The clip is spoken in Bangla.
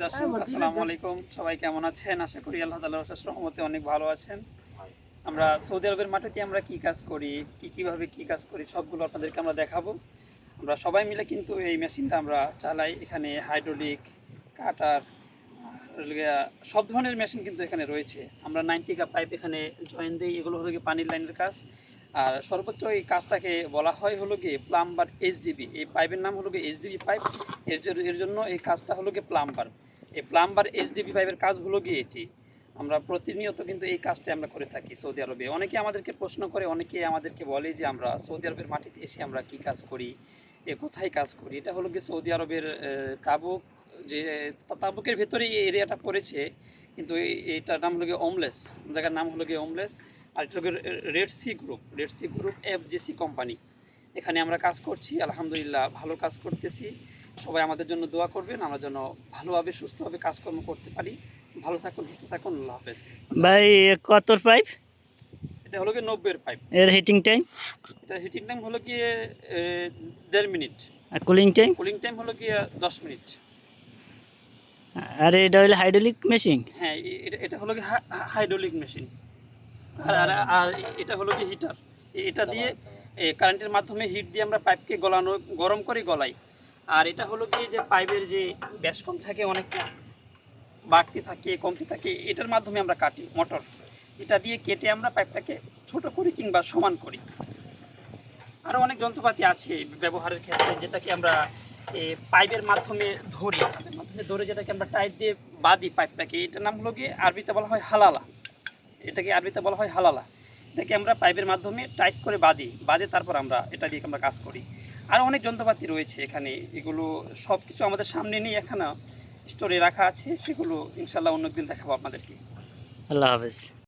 দর্শক আসসালামু আলাইকুম, সবাই কেমন আছেন? আশা করি আল্লাহ তাআলার অশেষ রহমতে অনেক ভালো আছেন। আমরা সৌদি আরবের মাটিতে আমরা কি কাজ করি, কিভাবে কি কাজ করি সবগুলো আপনাদেরকে আমরা দেখাবো। আমরা সবাই মিলে কিন্তু এই মেশিনটা আমরা চালাই। এখানে হাইড্রোলিক, কাটার, সব ধরনের মেশিন কিন্তু এখানে রয়েছে। আমরা 90 কা পাইপ এখানে জয়েন দিই, এগুলো হলো গিয়ে পানির লাইনের কাজ। আর সর্বোচ্চ এই কাজটাকে বলা হয় হলো গিয়ে প্লাম্বার এইচডিবি। এই পাইপের নাম হলো গিয়ে এইচডিবি পাইপ। এর জন্য এই কাজটা হলো গিয়ে প্লাম্বার। এই প্লাম্বার এইচডিবি পাইপের কাজ হলো গিয়ে এটি। আমরা প্রতিনিয়ত কিন্তু এই কাজটা আমরা করে থাকি সৌদি আরবে। অনেকে আমাদেরকে প্রশ্ন করে, অনেকে আমাদেরকে বলে যে আমরা সৌদি আরবের মাটিতে এসে আমরা কি কাজ করি, কোথায় কাজ করি। এটা হলো গিয়ে সৌদি আরবের তাবুক, যে তাবুকের ভেতরে এই এরিয়াটা পড়েছে, কিন্তু এইটার নাম হলো গিয়ে ওমলেস, জায়গার নাম হলো গিয়ে ওমলেস। আর এটা হলো রেড সি গ্রুপ এফজেসি কোম্পানি। এখানে আমরা কাজ করছি, আলহামদুলিল্লাহ ভালো কাজ করতেছি। সবাই আমাদের জন্য দোয়া করবেন, আমরা যেন ভালোভাবে সুস্থভাবে কাজকর্ম করতে পারি। ভালো থাকুন, সুস্থ থাকুন, আল্লাহ হাফেজ। ভাই কতর পাইপ? এটা হলো গিয়ে 90-এর পাইপ। এর হিটিং টাইম? এটা হিটিং টাইম হলো গিয়ে 1.5 মিনিট। আর কুলিং টাইম? কুলিং টাইম হলো গিয়ে 10 মিনিট। আর এটা হলো হাইড্রোলিক মেশিন? হ্যাঁ, এটা হলো গিয়ে হাইড্রোলিক মেশিন। আর আর আর এটা হলো কি হিটার। এটা দিয়ে কারেন্টের মাধ্যমে হিট দিয়ে আমরা পাইপকে গরম করে গলাই। আর এটা হলো কি যে পাইপের যে ব্যাস কম থাকে, অনেকটা বাড়তি থাকে, কমতি থাকে, এটার মাধ্যমে আমরা কাটি মোটর। এটা দিয়ে কেটে আমরা পাইপটাকে ছোট করি কিংবা সমান করি। আরও অনেক যন্ত্রপাতি আছে ব্যবহারের ক্ষেত্রে, যেটাকে আমরা পাইপের মাধ্যমে ধরে যেটাকে আমরা টাইট দিয়ে বাঁধি পাইপটাকে। এটার নাম হলো গিয়ে আরবিতে বলা হয় হালালা। এটাকে আমরা পাইপের মাধ্যমে টাইট করে বাঁধে তারপর আমরা এটা দিয়ে আমরা কাজ করি। আরও অনেক যন্ত্রপাতি রয়েছে এখানে, এগুলো সব কিছু আমাদের সামনে নিয়ে এখানে স্টোরে রাখা আছে, সেগুলো ইনশাল্লাহ অন্য একদিন দেখাবো আপনাদেরকে। আল্লাহ হাফেজ।